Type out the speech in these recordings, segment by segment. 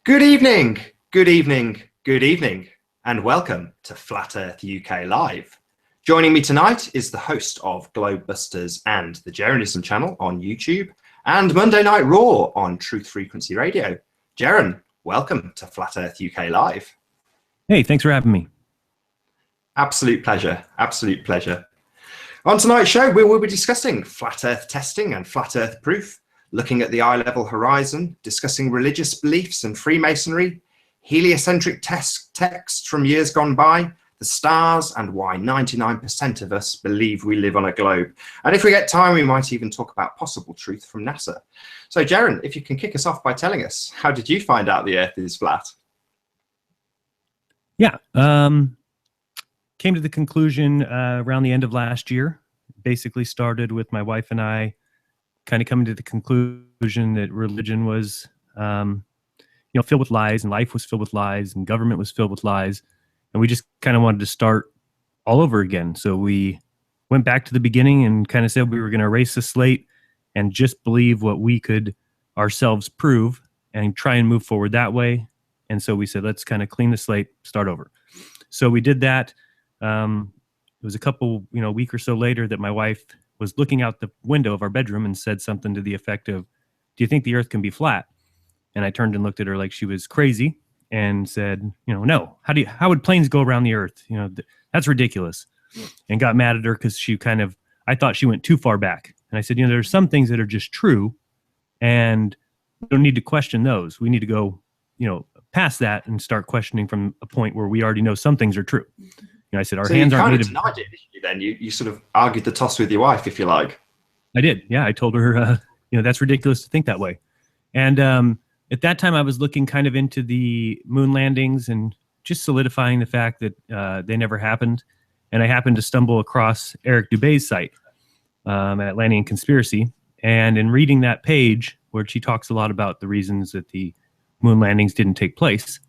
Good evening, good evening, good evening, and welcome to Flat Earth UK Live. Joining me tonight is the host of Globebusters and the Jeranism channel on YouTube and Monday Night Raw on Truth Frequency Radio. Jeran, welcome to Flat Earth UK Live. Hey, thanks for having me. Absolute pleasure, absolute pleasure. On tonight's show, we will be discussing flat Earth testing and flat Earth proof, looking at the eye-level horizon, discussing religious beliefs and Freemasonry, heliocentric texts from years gone by, the stars, and why 99% of us believe we live on a globe. And if we get time, we might even talk about possible truth from NASA. So, Jeran, if you can kick us off by telling us, how did you find out the Earth is flat? Yeah, came to the conclusion around the end of last year. Basically started with my wife and I kind of coming to the conclusion that religion was, filled with lies, and life was filled with lies, and government was filled with lies. And we just kind of wanted to start all over again. So we went back to the beginning and kind of said we were going to erase the slate and just believe what we could ourselves prove and try and move forward that way. And so we said, let's kind of clean the slate, start over. So we did that. It was a couple, week or so later that my wife was looking out the window of our bedroom and said something to the effect of, "Do you think the Earth can be flat?" And I turned and looked at her like she was crazy and said, "No. How would planes go around the Earth? That's ridiculous." And got mad at her because I thought she went too far back. And I said, there are some things that are just true, and we don't need to question those. We need to go, past that and start questioning from a point where we already know some things are true. I said, our hands aren't made of... denied it, then you sort of argued the toss with your wife, if you like. I did. Yeah. I told her, that's ridiculous to think that way. And at that time I was looking kind of into the moon landings and just solidifying the fact that they never happened. And I happened to stumble across Eric Dubé's site at Atlantean Conspiracy. And in reading that page where she talks a lot about the reasons that the moon landings didn't take place,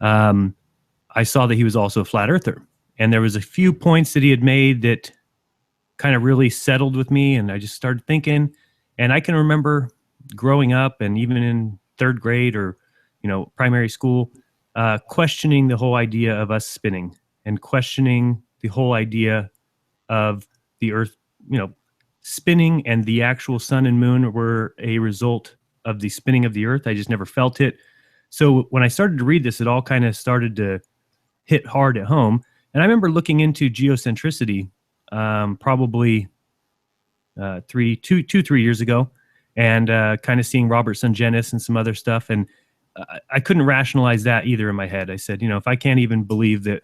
I saw that he was also a flat earther. And there was a few points that he had made that kind of really settled with me. And I just started thinking, and I can remember growing up and even in third grade or, primary school, questioning the whole idea of us spinning and questioning the whole idea of the Earth, spinning, and the actual sun and moon were a result of the spinning of the Earth. I just never felt it. So when I started to read this, it all kind of started to hit hard at home. And I remember looking into geocentricity probably 3 years ago, and kind of seeing Robert Sungenis and some other stuff. And I couldn't rationalize that either in my head. I said, if I can't even believe that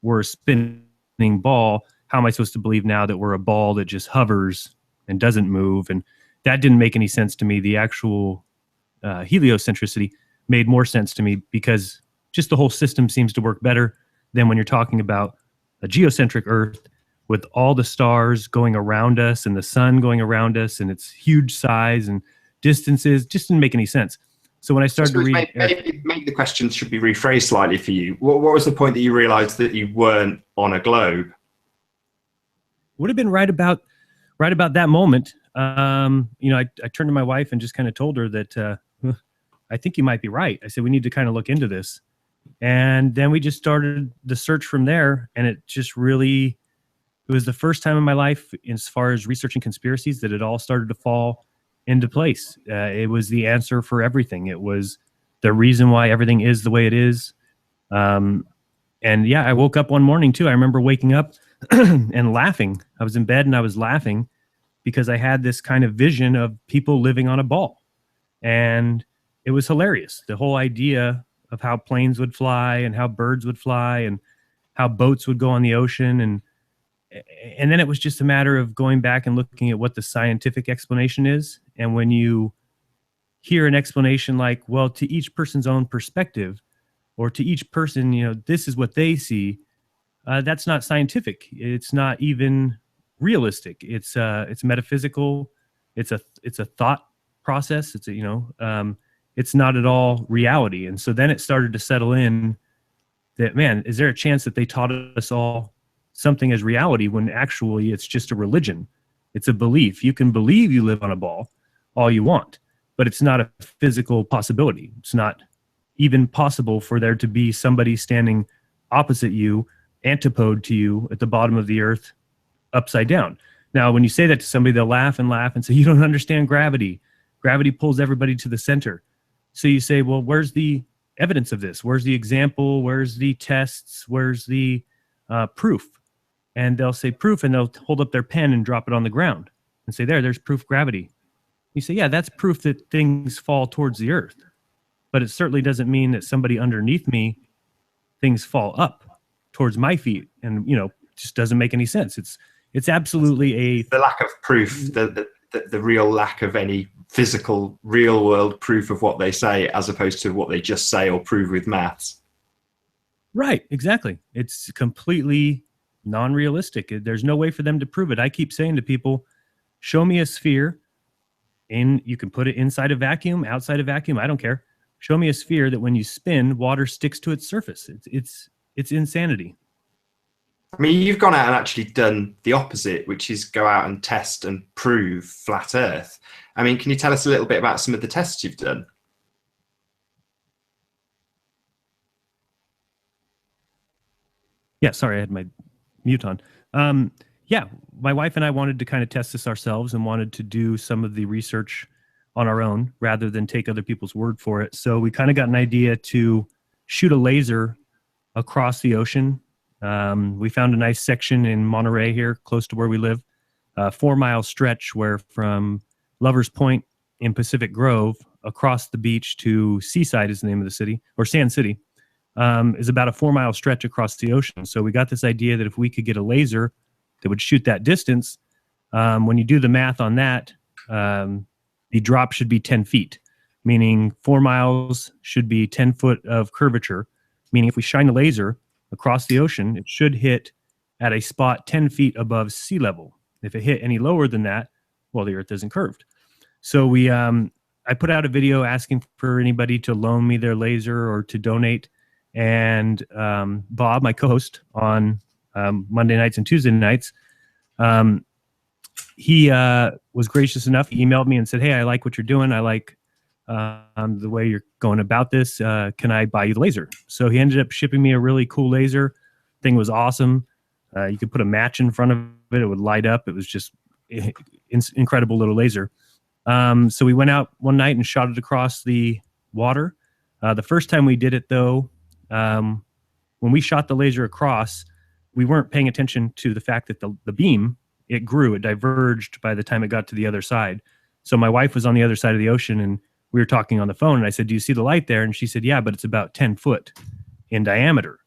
we're a spinning ball, how am I supposed to believe now that we're a ball that just hovers and doesn't move? And that didn't make any sense to me. The actual heliocentricity made more sense to me because just the whole system seems to work better than when you're talking about a geocentric Earth with all the stars going around us and the sun going around us and its huge size and distances. Just didn't make any sense. So when I started to read... Maybe the question should be rephrased slightly for you. What was the point that you realized that you weren't on a globe? Would have been right about that moment. I turned to my wife and just kind of told her that I think you might be right. I said, we need to kind of look into this. And then we just started the search from there. And it was the first time in my life, as far as researching conspiracies, that it all started to fall into place. It was the answer for everything. It was the reason why everything is the way it is. And yeah, I woke up one morning too. I remember waking up and laughing. I was in bed and I was laughing because I had this kind of vision of people living on a ball. And it was hilarious. The whole idea of how planes would fly and how birds would fly and how boats would go on the ocean. And then it was just a matter of going back and looking at what the scientific explanation is. And when you hear an explanation like, well, to each person's own perspective, or to each person, this is what they see, that's not scientific. It's not even realistic. It's metaphysical. It's a thought process. It's not at all reality. And so then it started to settle in that, man, is there a chance that they taught us all something as reality when actually it's just a religion? It's a belief. You can believe you live on a ball all you want, but it's not a physical possibility. It's not even possible for there to be somebody standing opposite you, antipode to you at the bottom of the earth, upside down. Now, when you say that to somebody, they'll laugh and say, you don't understand gravity. Gravity pulls everybody to the center. So you say, well, where's the evidence of this? Where's the example? Where's the tests? Where's the proof? And they'll say proof, and they'll hold up their pen and drop it on the ground and say, there's proof of gravity. You say, yeah, that's proof that things fall towards the earth. But it certainly doesn't mean that somebody underneath me, things fall up towards my feet. And, just doesn't make any sense. It's absolutely the lack of proof, the real lack of any physical, real world proof of what they say, as opposed to what they just say or prove with maths. Right, exactly. It's completely non-realistic. There's no way for them to prove it. I keep saying to people, show me a sphere, and you can put it inside a vacuum, outside a vacuum, I don't care. Show me a sphere that when you spin, water sticks to its surface. It's insanity. I mean, you've gone out and actually done the opposite, which is go out and test and prove flat Earth. I mean, can you tell us a little bit about some of the tests you've done? Yeah, sorry, I had my mute on. Yeah, my wife and I wanted to kind of test this ourselves and wanted to do some of the research on our own rather than take other people's word for it. So we kind of got an idea to shoot a laser across the ocean. We found a nice section in Monterey here, close to where we live, a 4-mile stretch where from Lovers Point in Pacific Grove across the beach to Seaside is the name of the city, or Sand City, is about a 4-mile stretch across the ocean. So we got this idea that if we could get a laser that would shoot that distance, when you do the math on that, the drop should be 10 feet, meaning 4 miles should be 10 foot of curvature, meaning if we shine a laser across the ocean, it should hit at a spot 10 feet above sea level. If it hit any lower than that, well, the earth isn't curved. So I put out a video asking for anybody to loan me their laser or to donate. And Bob, my co-host on Monday nights and Tuesday nights, he was gracious enough. He emailed me and said, hey, I like what you're doing. I like the way you're going about this. Can I buy you the laser? So he ended up shipping me a really cool laser. Thing was awesome. You could put a match in front of it. It would light up. It was just incredible little laser. So we went out one night and shot it across the water. The first time we did it, though, when we shot the laser across, we weren't paying attention to the fact that the beam, it grew, it diverged by the time it got to the other side. So my wife was on the other side of the ocean and we were talking on the phone and I said, do you see the light there? And she said, yeah, but it's about 10 foot in diameter.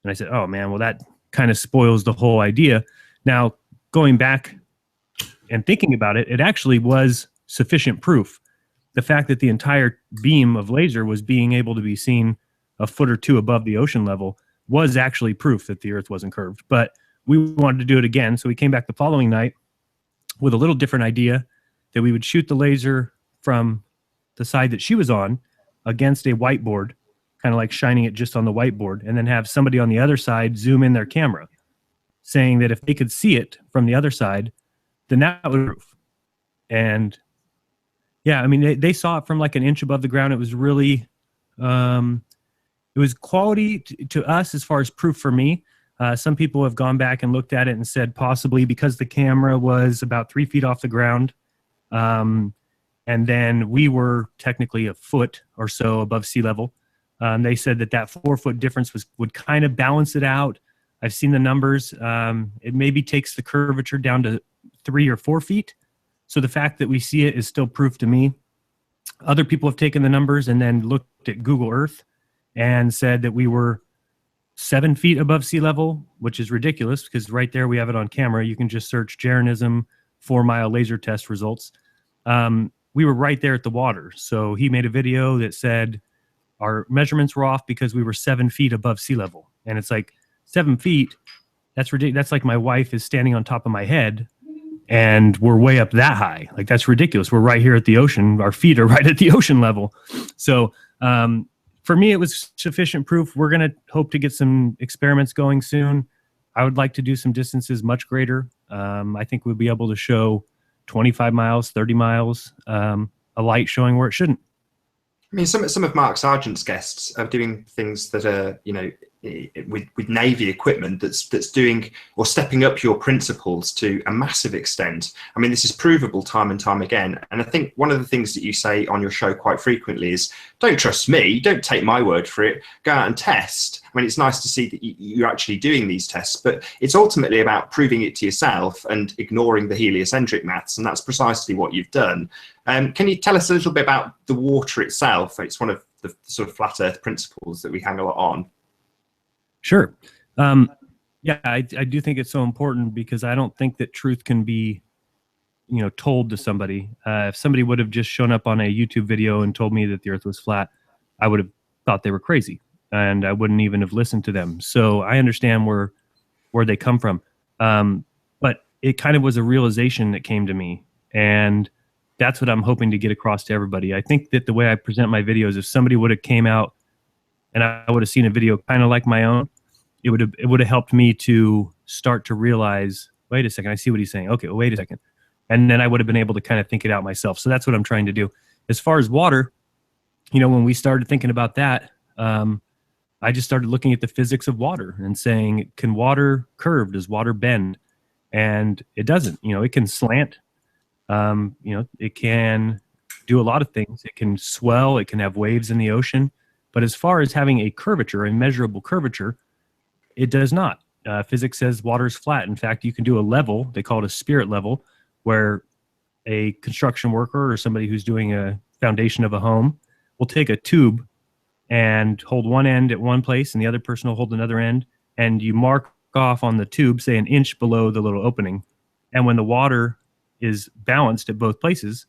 And I said, oh man, well that kind of spoils the whole idea. Now, going back and thinking about it, it actually was sufficient proof. The fact that the entire beam of laser was being able to be seen a foot or two above the ocean level was actually proof that the earth wasn't curved. But we wanted to do it again. So we came back the following night with a little different idea that we would shoot the laser from the side that she was on against a whiteboard, kind of like shining it just on the whiteboard, and then have somebody on the other side zoom in their camera, saying that if they could see it from the other side, then that would be proof. And yeah, I mean, they saw it from like an inch above the ground. It was really, it was quality to us as far as proof for me. Some people have gone back and looked at it and said possibly because the camera was about 3 feet off the ground, and then we were technically a foot or so above sea level. They said that 4 foot difference would kind of balance it out. I've seen the numbers. It maybe takes the curvature down to 3 or 4 feet. So the fact that we see it is still proof to me. Other people have taken the numbers and then looked at Google Earth and said that we were 7 feet above sea level, which is ridiculous because right there we have it on camera. You can just search Jeranism 4-mile laser test results. We were right there at the water. So he made a video that said our measurements were off because we were 7 feet above sea level. And it's like 7 feet, that's ridiculous. That's like my wife is standing on top of my head and we're way up that high. Like that's ridiculous. We're right here at the ocean. Our feet are right at the ocean level. So for me, it was sufficient proof. We're going to hope to get some experiments going soon. I would like to do some distances much greater. I think we'll be able to show 25 miles, 30 miles, a light showing where it shouldn't. I mean, some of Mark Sargent's guests are doing things that are, you know, with Navy equipment that's doing or stepping up your principles to a massive extent. I mean, this is provable time and time again. And I think one of the things that you say on your show quite frequently is, don't trust me, don't take my word for it, go out and test. I mean, it's nice to see that you're actually doing these tests, but it's ultimately about proving it to yourself and ignoring the heliocentric maths, and that's precisely what you've done. Can you tell us a little bit about the water itself? It's one of the sort of flat Earth principles that we hang a lot on. Sure. Yeah, I do think it's so important, because I don't think that truth can be, you know, told to somebody. If somebody would have just shown up on a YouTube video and told me that the Earth was flat, I would have thought they were crazy, and I wouldn't even have listened to them. So I understand where they come from. But it kind of was a realization that came to me, and that's what I'm hoping to get across to everybody. I think that the way I present my videos, if somebody would have came out and I would have seen a video kind of like my own, it would have helped me to start to realize, wait a second, I see what he's saying. Okay, well, wait a second. And then I would have been able to kind of think it out myself. So that's what I'm trying to do. As far as water, you know, when we started thinking about that, I just started looking at the physics of water and saying, can water curve? Does water bend? And it doesn't. You know, it can slant. You know, it can do a lot of things. It can swell. It can have waves in the ocean. But as far as having a curvature, a measurable curvature, it does not. Physics says water is flat. In fact, you can do a level, they call it a spirit level, where a construction worker or somebody who's doing a foundation of a home will take a tube and hold one end at one place, and the other person will hold another end, and you mark off on the tube, say an inch below the little opening. And when the water is balanced at both places,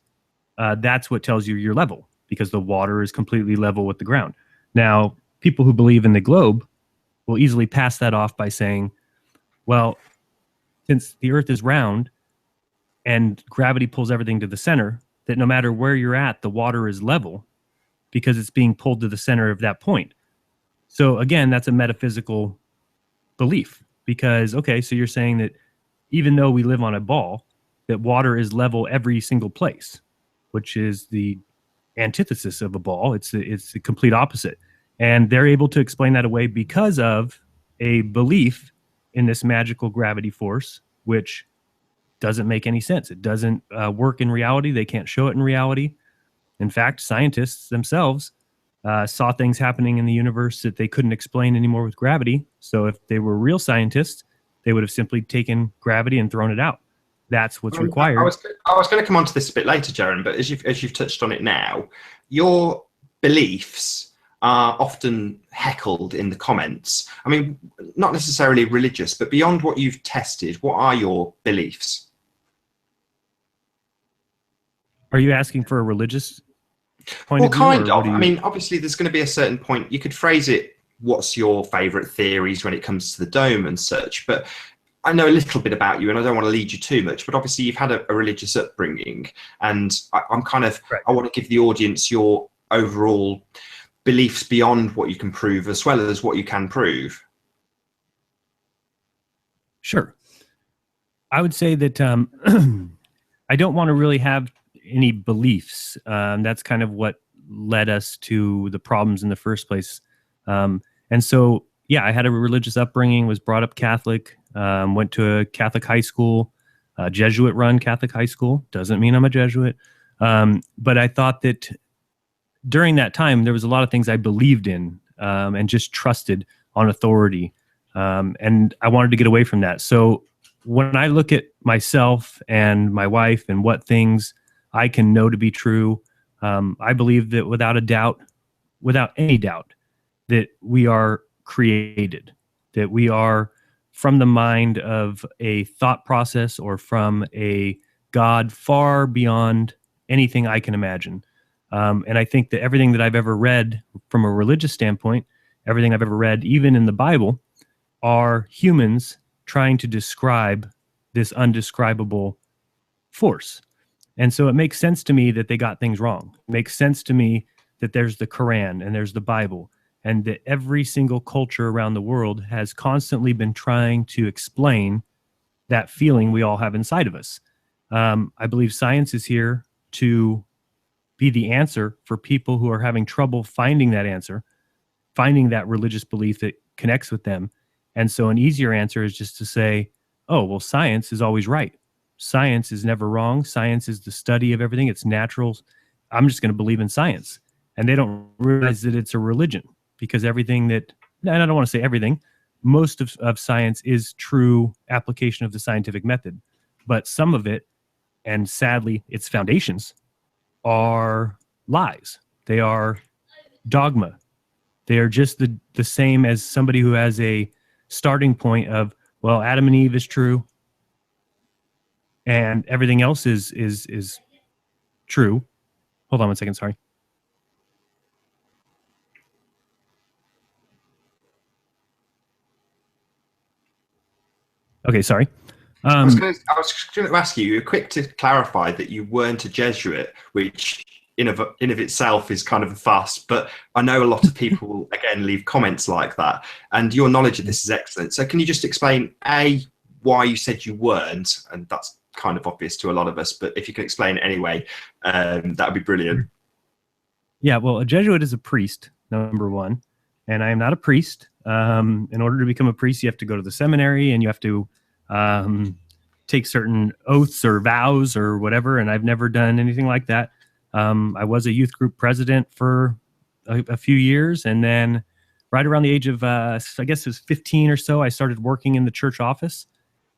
that's what tells you your level, because the water is completely level with the ground. Now, people who believe in the globe will easily pass that off by saying, well, since the Earth is round and gravity pulls everything to the center, that no matter where you're at, the water is level because it's being pulled to the center of that point. So again, that's a metaphysical belief, because, okay, so you're saying that even though we live on a ball, that water is level every single place, which is the antithesis of a ball. It's the complete opposite. And they're able to explain that away because of a belief in this magical gravity force, which doesn't make any sense. It doesn't work in reality. They can't show it in reality. In fact, scientists themselves saw things happening in the universe that they couldn't explain anymore with gravity. So if they were real scientists, they would have simply taken gravity and thrown it out. That's what's required. I was going to come on to this a bit later, Jeran, but as you've touched on it now, your beliefs are often heckled in the comments. I mean, not necessarily religious, but beyond what you've tested, what are your beliefs? Are you asking for a religious point Well, of view? kind of. I mean, obviously, there's going to be a certain point. You could phrase it, what's your favorite theories when it comes to the dome and such, but I know a little bit about you, and I don't want to lead you too much, but obviously you've had a religious upbringing, and I'm kind of, right. I want to give the audience your overall beliefs beyond what you can prove, as well as what you can prove. Sure. I would say that I don't want to really have any beliefs. That's kind of what led us to the problems in the first place. And so, yeah, I had a religious upbringing, was brought up Catholic, went to a Catholic high school, Jesuit-run Catholic high school. Doesn't mean I'm a Jesuit. But I thought that during that time, there was a lot of things I believed in and just trusted on authority. And I wanted to get away from that. So when I look at myself and my wife and what things I can know to be true, I believe that without a doubt, without any doubt, that we are created, that we are from the mind of a thought process or from a God far beyond anything I can imagine. And I think that everything that I've ever read from a religious standpoint, everything I've ever read, even in the Bible, are humans trying to describe this undescribable force. And so it makes sense to me that they got things wrong. It makes sense to me that there's the Quran and there's the Bible, and that every single culture around the world has constantly been trying to explain that feeling we all have inside of us. I believe science is here to be the answer for people who are having trouble finding that answer, finding that religious belief that connects with them. And so an easier answer is just to say, oh, well, science is always right. Science is never wrong. Science is the study of everything. It's natural. I'm just going to believe in science. And they don't realize that it's a religion, because everything that, and I don't want to say everything, most of science is true application of the scientific method. But some of it, and sadly its foundations, are lies. They are dogma. They are just the same as somebody who has a starting point of, well, Adam and Eve is true, and everything else is true. Hold on one second, sorry. Okay, sorry. I was going to ask you, you're quick to clarify that you weren't a Jesuit, which in of itself is kind of a fuss, but I know a lot of people, again, leave comments like that, and your knowledge of this is excellent. So can you just explain, A, why you said you weren't, and that's kind of obvious to a lot of us, but if you can explain it anyway, that would be brilliant. Yeah, well, a Jesuit is a priest, number one, and I am not a priest. In order to become a priest, you have to go to the seminary, and you have to take certain oaths or vows or whatever, and I've never done anything like that. I was a youth group president for a few years, and then right around the age of, I guess it was 15 or so, I started working in the church office.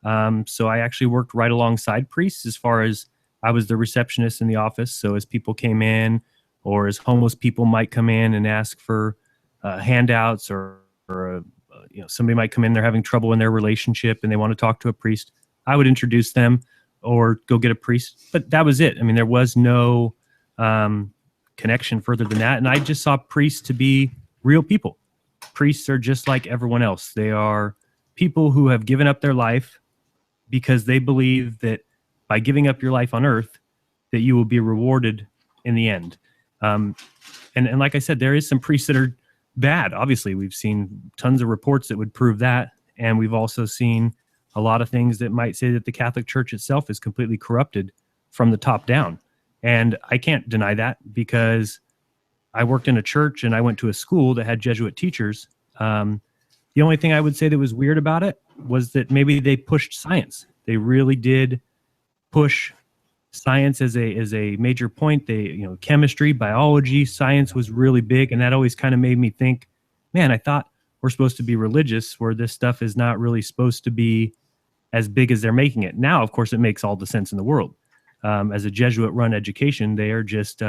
So I actually worked right alongside priests, as far as I was the receptionist in the office. So as people came in, or as homeless people might come in and ask for handouts, or somebody might come in, they're having trouble in their relationship and they want to talk to a priest, I would introduce them or go get a priest. But that was it. I mean, there was no connection further than that. And I just saw priests to be real people. Priests are just like everyone else. They are people who have given up their life because they believe that by giving up your life on earth, that you will be rewarded in the end. And like I said, there is some priests that are bad. Obviously, we've seen tons of reports that would prove that. And we've also seen a lot of things that might say that the Catholic Church itself is completely corrupted from the top down. And I can't deny that, because I worked in a church and I went to a school that had Jesuit teachers. The only thing I would say that was weird about it was that maybe they pushed science. They really did push science as a major point. They, chemistry, biology, science was really big. And that always kind of made me think, man, I thought we're supposed to be religious, where this stuff is not really supposed to be as big as they're making it. Now, of course, it makes all the sense in the world. As a Jesuit-run education, they are just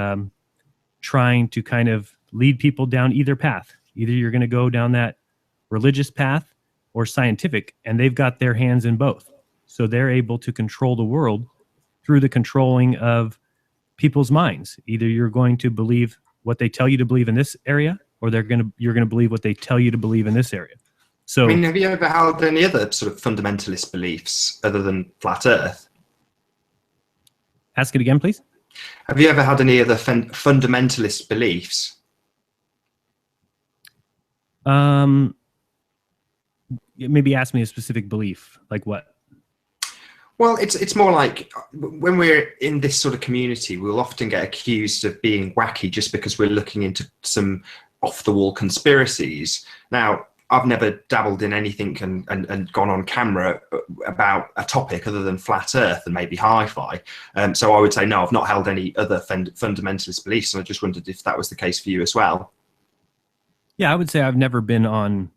trying to kind of lead people down either path. Either you're going to go down that religious path or scientific, and they've got their hands in both. So they're able to control the world through the controlling of people's minds. Either you're going to believe what they tell you to believe in this area, or you're going to believe what they tell you to believe in this area. So, I mean, have you ever held any other sort of fundamentalist beliefs other than flat Earth? Ask it again, please. Have you ever had any other fundamentalist beliefs? Maybe ask me a specific belief, like what? Well, it's more like when we're in this sort of community, we'll often get accused of being wacky just because we're looking into some off-the-wall conspiracies. Now, I've never dabbled in anything and gone on camera about a topic other than flat Earth and maybe hi-fi. So I would say, no, I've not held any other fundamentalist beliefs. And I just wondered if that was the case for you as well. Yeah, I would say I've never been on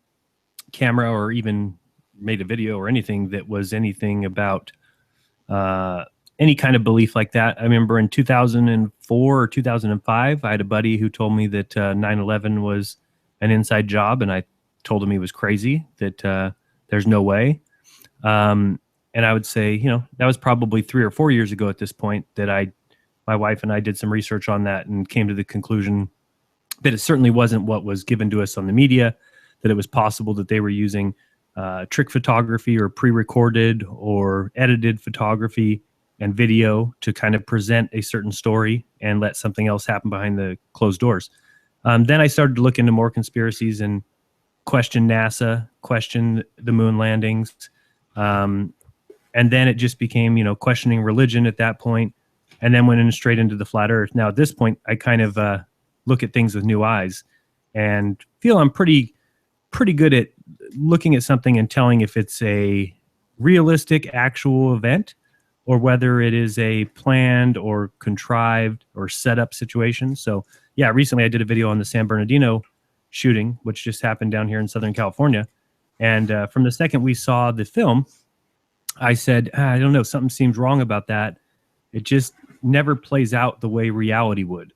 camera or even made a video or anything that was anything about any kind of belief like that. I remember in 2004 or 2005, I had a buddy who told me that 9/11 was an inside job, and I told him he was crazy, that there's no way. And I would say, that was probably 3 or 4 years ago at this point that my wife and I did some research on that and came to the conclusion that it certainly wasn't what was given to us on the media, that it was possible that they were using trick photography or pre-recorded or edited photography and video to kind of present a certain story and let something else happen behind the closed doors. Then I started to look into more conspiracies and question NASA, question the moon landings. And then it just became, questioning religion at that point. and then went in straight into the flat Earth. Now, at this point, I kind of look at things with new eyes and feel I'm pretty good at looking at something and telling if it's a realistic, actual event, or whether it is a planned or contrived or set up situation. So, yeah, recently I did a video on the San Bernardino shooting, which just happened down here in Southern California. And from the second we saw the film, I said, I don't know, something seems wrong about that. It just never plays out the way reality would.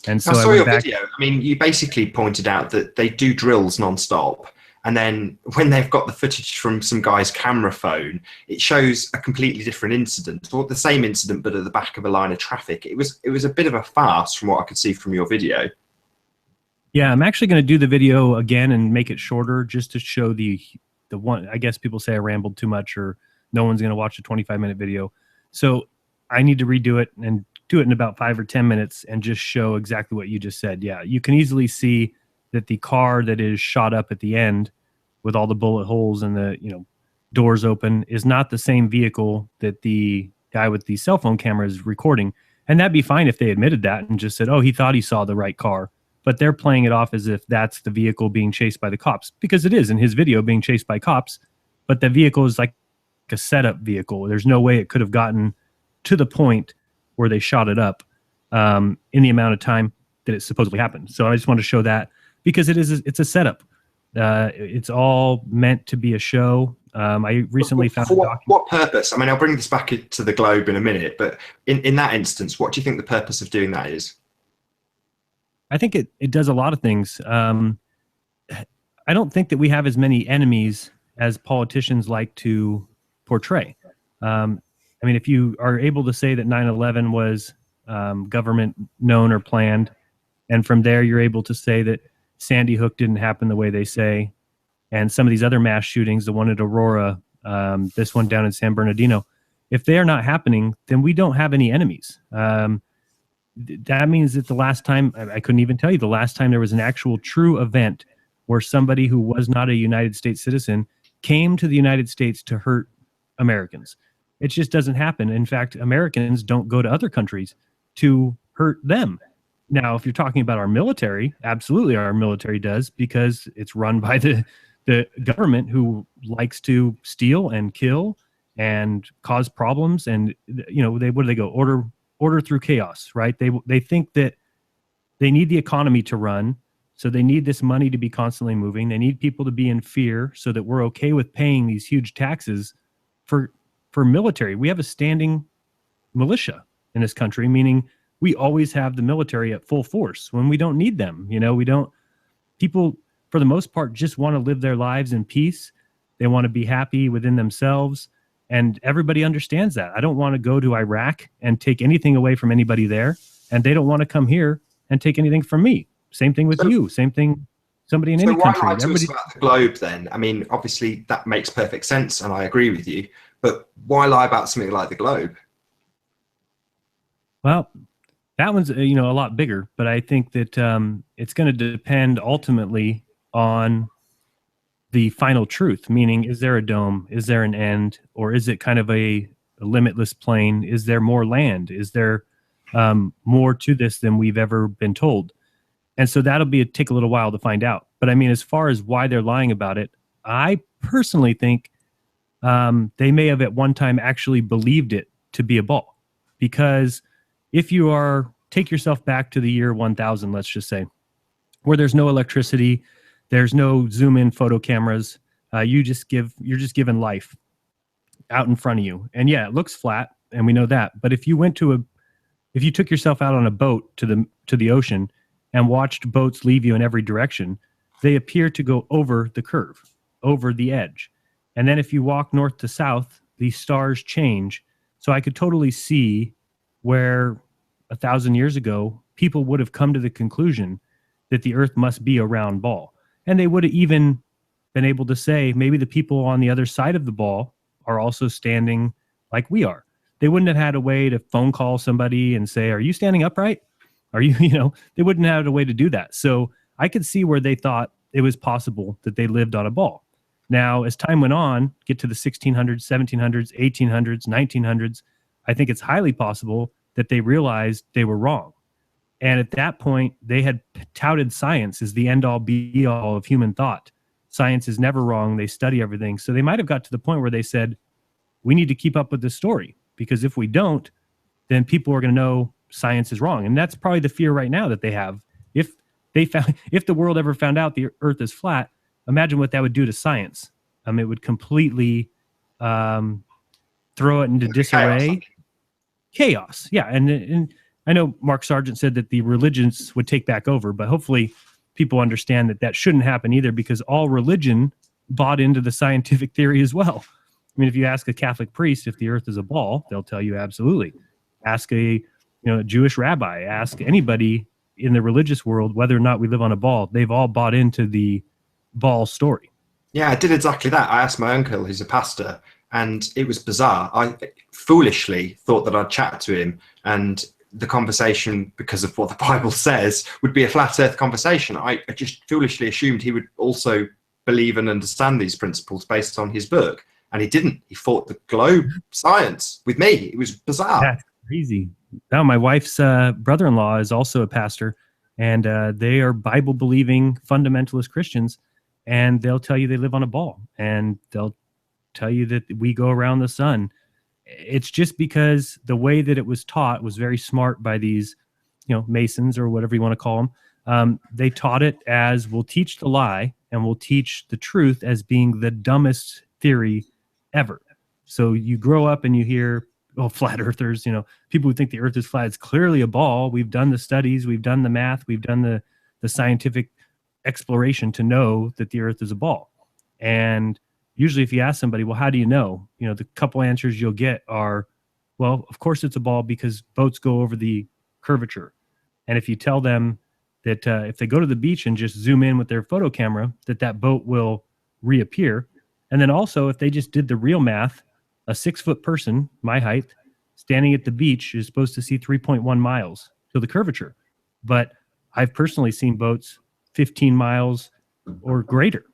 And so I saw your video. I mean, you basically pointed out that they do drills nonstop. And then when they've got the footage from some guy's camera phone, it shows a completely different incident, or the same incident, but at the back of a line of traffic. It was a bit of a farce from what I could see from your video. Yeah, I'm actually going to do the video again and make it shorter just to show the one. I guess people say I rambled too much or no one's going to watch a 25-minute video. So I need to redo it and do it in about 5 or 10 minutes and just show exactly what you just said. Yeah, you can easily see that the car that is shot up at the end with all the bullet holes and the doors open is not the same vehicle that the guy with the cell phone camera is recording. And that'd be fine if they admitted that and just said, oh, he thought he saw the right car. But they're playing it off as if that's the vehicle being chased by the cops, because it is in his video being chased by cops. But the vehicle is like a setup vehicle. There's no way it could have gotten to the point where they shot it up in the amount of time that it supposedly happened. So I just want to show that because it's a setup. It's all meant to be a show. I recently found what purpose? I mean, I'll bring this back to the Globe in a minute, but in that instance, what do you think the purpose of doing that is? I think it does a lot of things. I don't think that we have as many enemies as politicians like to portray. I mean, if you are able to say that 9/11 was government known or planned, and from there you're able to say that Sandy Hook didn't happen the way they say, and some of these other mass shootings, the one at Aurora, this one down in San Bernardino, if they are not happening, then we don't have any enemies. That means that the last time, I couldn't even tell you the last time there was an actual true event where somebody who was not a United States citizen came to the United States to hurt Americans. It just doesn't happen. In fact, Americans don't go to other countries to hurt them. Now, if you're talking about our military, absolutely our military does, because it's run by the government who likes to steal and kill and cause problems. And, what do they go? Order through chaos, right? They think that they need the economy to run, so they need this money to be constantly moving. They need people to be in fear so that we're okay with paying these huge taxes for military. We have a standing militia in this country, meaning we always have the military at full force when we don't need them. People for the most part just want to live their lives in peace. They want to be happy within themselves. And everybody understands that. I don't want to go to Iraq and take anything away from anybody there. And they don't want to come here and take anything from me. Same thing with you. Same thing, somebody in any country. Why lie to us about the Globe then? I mean, obviously that makes perfect sense and I agree with you. But why lie about something like the Globe? Well, that one's, a lot bigger. But I think that it's going to depend ultimately on the final truth, meaning, is there a dome? Is there an end? Or is it kind of a limitless plane? Is there more land? Is there more to this than we've ever been told? And so that'll take a little while to find out. But I mean, as far as why they're lying about it, I personally think they may have at one time actually believed it to be a ball. Because if you take yourself back to the year 1000, let's just say, where there's no electricity, there's no zoom in photo cameras. You're just given life out in front of you. And yeah, it looks flat and we know that. But if you took yourself out on a boat to the ocean and watched boats leave you in every direction, they appear to go over the curve, over the edge. And then if you walk north to south, the stars change. So I could totally see where 1,000 years ago, people would have come to the conclusion that the earth must be a round ball. And they would have even been able to say, maybe the people on the other side of the ball are also standing like we are. They wouldn't have had a way to phone call somebody and say, are you standing upright? Are you, they wouldn't have had a way to do that. So I could see where they thought it was possible that they lived on a ball. Now, as time went on, get to the 1600s, 1700s, 1800s, 1900s, I think it's highly possible that they realized they were wrong. And at that point, they had touted science as the end-all, be-all of human thought. Science is never wrong. They study everything. So they might have got to the point where they said, we need to keep up with this story, because if we don't, then people are going to know science is wrong. And that's probably the fear right now that they have. If the world ever found out the earth is flat, imagine what that would do to science. It would completely throw it into disarray. Chaos. Yeah. And I know Mark Sargent said that the religions would take back over, but hopefully people understand that that shouldn't happen either, because all religion bought into the scientific theory as well. I mean, if you ask a Catholic priest if the earth is a ball, they'll tell you absolutely. Ask a Jewish rabbi, ask anybody in the religious world whether or not we live on a ball. They've all bought into the ball story. Yeah, I did exactly that. I asked my uncle, who's a pastor, and it was bizarre. I foolishly thought that I'd chat to him, and the conversation, because of what the Bible says, would be a flat earth conversation. I just foolishly assumed he would also believe and understand these principles based on his book, and he didn't. He fought the globe science with me. It was bizarre. That's crazy. Now, my wife's brother-in-law is also a pastor, and they are Bible-believing fundamentalist Christians, and they'll tell you they live on a ball, and they'll tell you that we go around the sun. It's just because the way that it was taught was very smart by these, Masons or whatever you want to call them. They taught it as, we'll teach the lie and we'll teach the truth as being the dumbest theory ever. So you grow up and you hear, flat earthers, people who think the earth is flat. It's clearly a ball. We've done the studies, we've done the math, we've done the scientific exploration to know that the earth is a ball. And usually if you ask somebody, well, how do you know? The couple answers you'll get are, well, of course it's a ball because boats go over the curvature. And if you tell them that if they go to the beach and just zoom in with their photo camera, that boat will reappear. And then also if they just did the real math, a 6-foot person, my height, standing at the beach is supposed to see 3.1 miles to the curvature. But I've personally seen boats 15 miles or greater.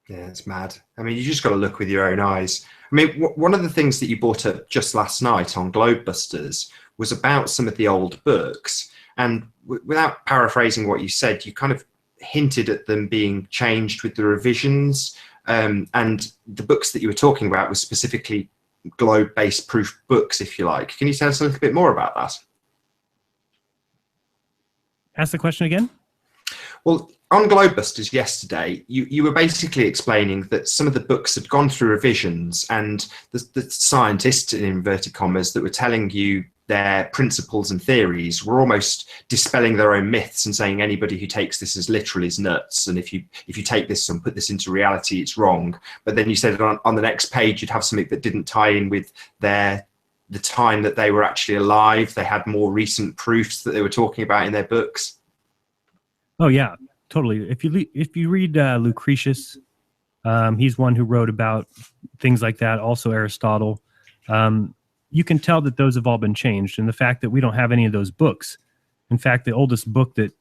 Yeah, it's mad. I mean, you just got to look with your own eyes. I mean, one of the things that you brought up just last night on Globebusters was about some of the old books. And without paraphrasing what you said, you kind of hinted at them being changed with the revisions. And the books that you were talking about were specifically globe-based proof books, if you like. Can you tell us a little bit more about that? Ask the question again. Well, on Globebusters yesterday, you were basically explaining that some of the books had gone through revisions, and the scientists, in inverted commas, that were telling you their principles and theories were almost dispelling their own myths and saying anybody who takes this as literal is nuts, and if you take this and put this into reality, it's wrong. But then you said on the next page you'd have something that didn't tie in with the time that they were actually alive. They had more recent proofs that they were talking about in their books. Oh yeah, totally. If you read Lucretius, he's one who wrote about things like that. Also Aristotle. You can tell that those have all been changed, and the fact that we don't have any of those books. In fact, the oldest book that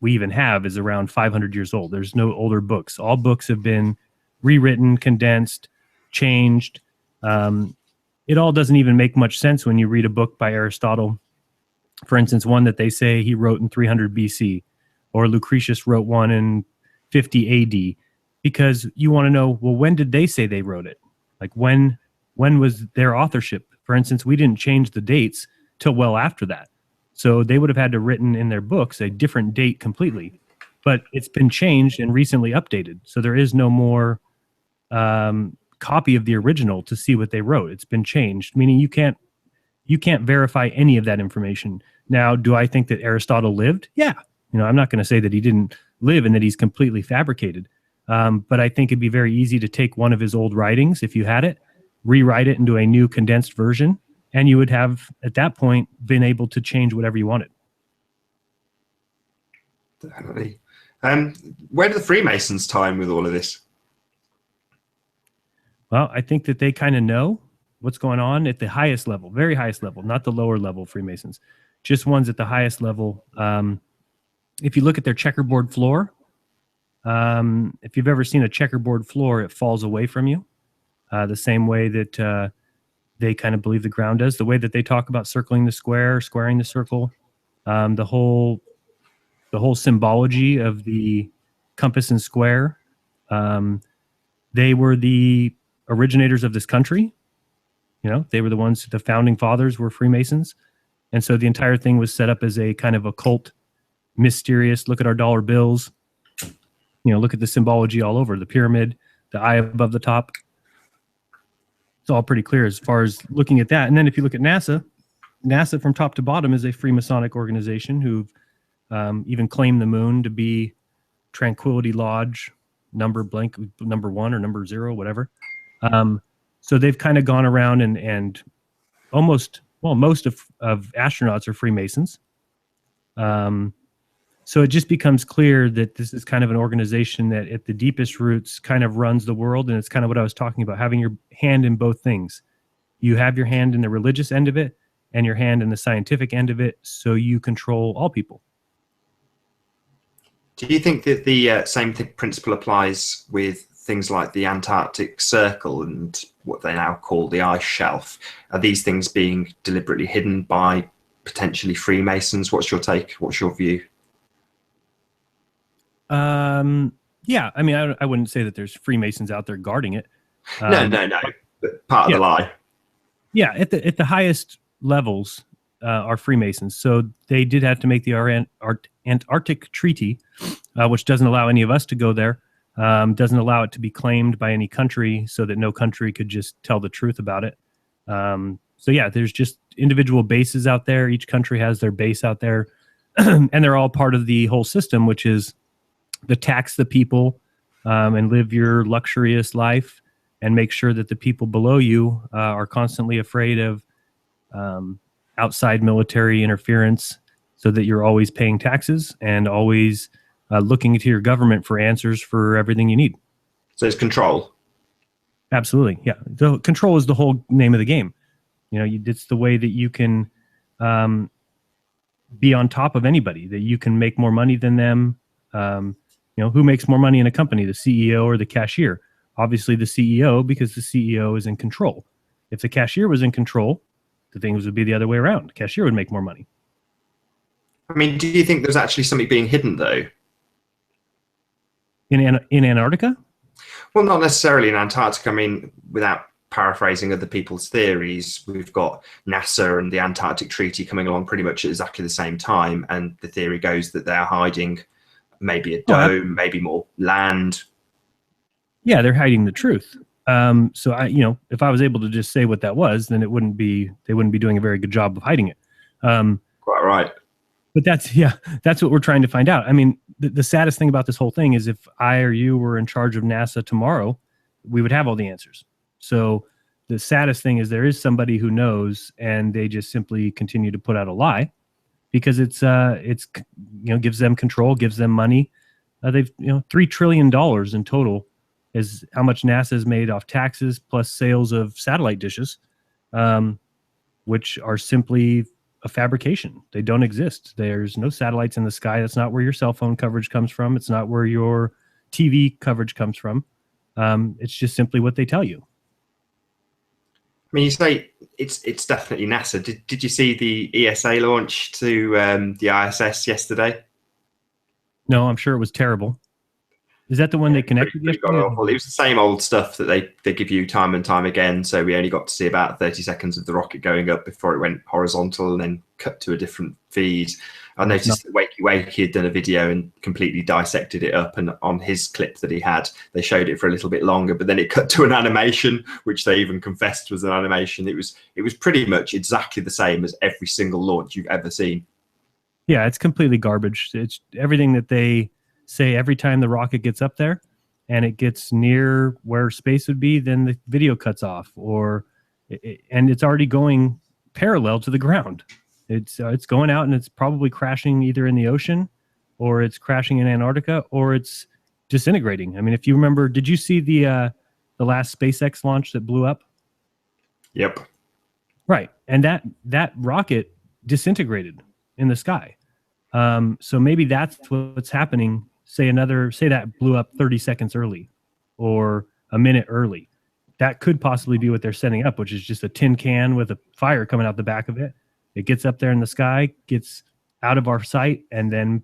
we even have is around 500 years old. There's no older books. All books have been rewritten, condensed, changed. It all doesn't even make much sense when you read a book by Aristotle. For instance, one that they say he wrote in 300 BC, or Lucretius wrote one in 50 AD, because you want to know, well, when did they say they wrote it? Like when was their authorship? For instance, we didn't change the dates till well after that. So they would have had to written in their books a different date completely, but it's been changed and recently updated. So there is no more copy of the original to see what they wrote. It's been changed, meaning you can't verify any of that information. Now, do I think that Aristotle lived? Yeah. I'm not going to say that he didn't live and that he's completely fabricated. But I think it'd be very easy to take one of his old writings, if you had it, rewrite it into a new condensed version, and you would have, at that point, been able to change whatever you wanted. Definitely. Where do the Freemasons tie in with all of this? Well, I think that they kind of know what's going on at the highest level, very highest level, not the lower level Freemasons, just ones at the highest level. If you look at their checkerboard floor, if you've ever seen a checkerboard floor, it falls away from you. The same way that they kind of believe the ground does. The way that they talk about circling the square, squaring the circle, the whole symbology of the compass and square. They were the originators of this country. You know, they were the ones, the founding fathers were Freemasons. And so the entire thing was set up as a kind of occult, mysterious, look at our dollar bills, you know, look at the symbology all over, the pyramid, the eye above the top. It's all pretty clear as far as looking at that. And then if you look at NASA, NASA from top to bottom is a Freemasonic organization who even claimed the moon to be Tranquility Lodge, number blank, number 1 or number 0, whatever. So they've kind of gone around and almost, well, most of astronauts are Freemasons. So it just becomes clear that this is kind of an organization that at the deepest roots kind of runs the world. And it's kind of what I was talking about, having your hand in both things. You have your hand in the religious end of it and your hand in the scientific end of it, so you control all people. Do you think that the same principle applies with things like the Antarctic Circle and what they now call the ice shelf? Are these things being deliberately hidden by potentially Freemasons? What's your take? What's your view? Yeah, I mean, I wouldn't say that there's Freemasons out there guarding it. No. But part of the lie. Yeah, at the highest levels are Freemasons. So they did have to make the Antarctic Treaty, which doesn't allow any of us to go there. Doesn't allow it to be claimed by any country, so that no country could just tell the truth about it. So yeah, there's just individual bases out there. Each country has their base out there, and they're all part of the whole system, which is the tax the people and live your luxurious life, and make sure that the people below you are constantly afraid of outside military interference, so that you're always paying taxes and always looking to your government for answers for everything you need. So it's control. Absolutely, yeah. The control is the whole name of the game. You know, it's the way that you can be on top of anybody, that you can make more money than them. You know, who makes more money in a company, the CEO or the cashier? Obviously the CEO, because the CEO is in control. If the cashier was in control, the things would be the other way around. The cashier would make more money. I mean, do you think there's actually something being hidden, though? In Antarctica? Well, not necessarily in Antarctica. I mean, without paraphrasing other people's theories, we've got NASA and the Antarctic Treaty coming along pretty much at exactly the same time. And the theory goes that they're hiding maybe a dome, maybe more land. Yeah, they're hiding the truth. So you know, if I was able to just say what that was, then they wouldn't be doing a very good job of hiding it. Quite right. But that's what we're trying to find out. I mean, the saddest thing about this whole thing is if I or you were in charge of NASA tomorrow, we would have all the answers. So the saddest thing is there is somebody who knows, and they just simply continue to put out a lie, because it's you know, gives them control, gives them money. They've, you know, $3 trillion in total is how much NASA has made off taxes plus sales of satellite dishes, which are simply a fabrication. They don't exist. There's no satellites in the sky. That's not where your cell phone coverage comes from. It's not where your TV coverage comes from. It's just simply what they tell you. I mean, you say it's definitely NASA. Did you see the ESA launch to the ISS yesterday? No, I'm sure it was terrible. Is that the one they connected? It was the same old stuff that they give you time and time again. So we only got to see about 30 seconds of the rocket going up before it went horizontal and then cut to a different feed. I noticed that Wakey Wakey had done a video and completely dissected it up, and on his clip that he had, they showed it for a little bit longer, but then it cut to an animation, which they even confessed was an animation. It was pretty much exactly the same as every single launch you've ever seen. Yeah, it's completely garbage. It's everything that they say every time the rocket gets up there and it gets near where space would be, then the video cuts off, and it's already going parallel to the ground. It's going out and it's probably crashing either in the ocean, or it's crashing in Antarctica, or it's disintegrating. I mean, if you remember, did you see the last SpaceX launch that blew up? Yep. Right, and that rocket disintegrated in the sky. So maybe that's what's happening. Say that blew up 30 seconds early or a minute early. that could possibly be what they're setting up, which is just a tin can with a fire coming out the back of it. It gets up there in the sky, gets out of our sight, and then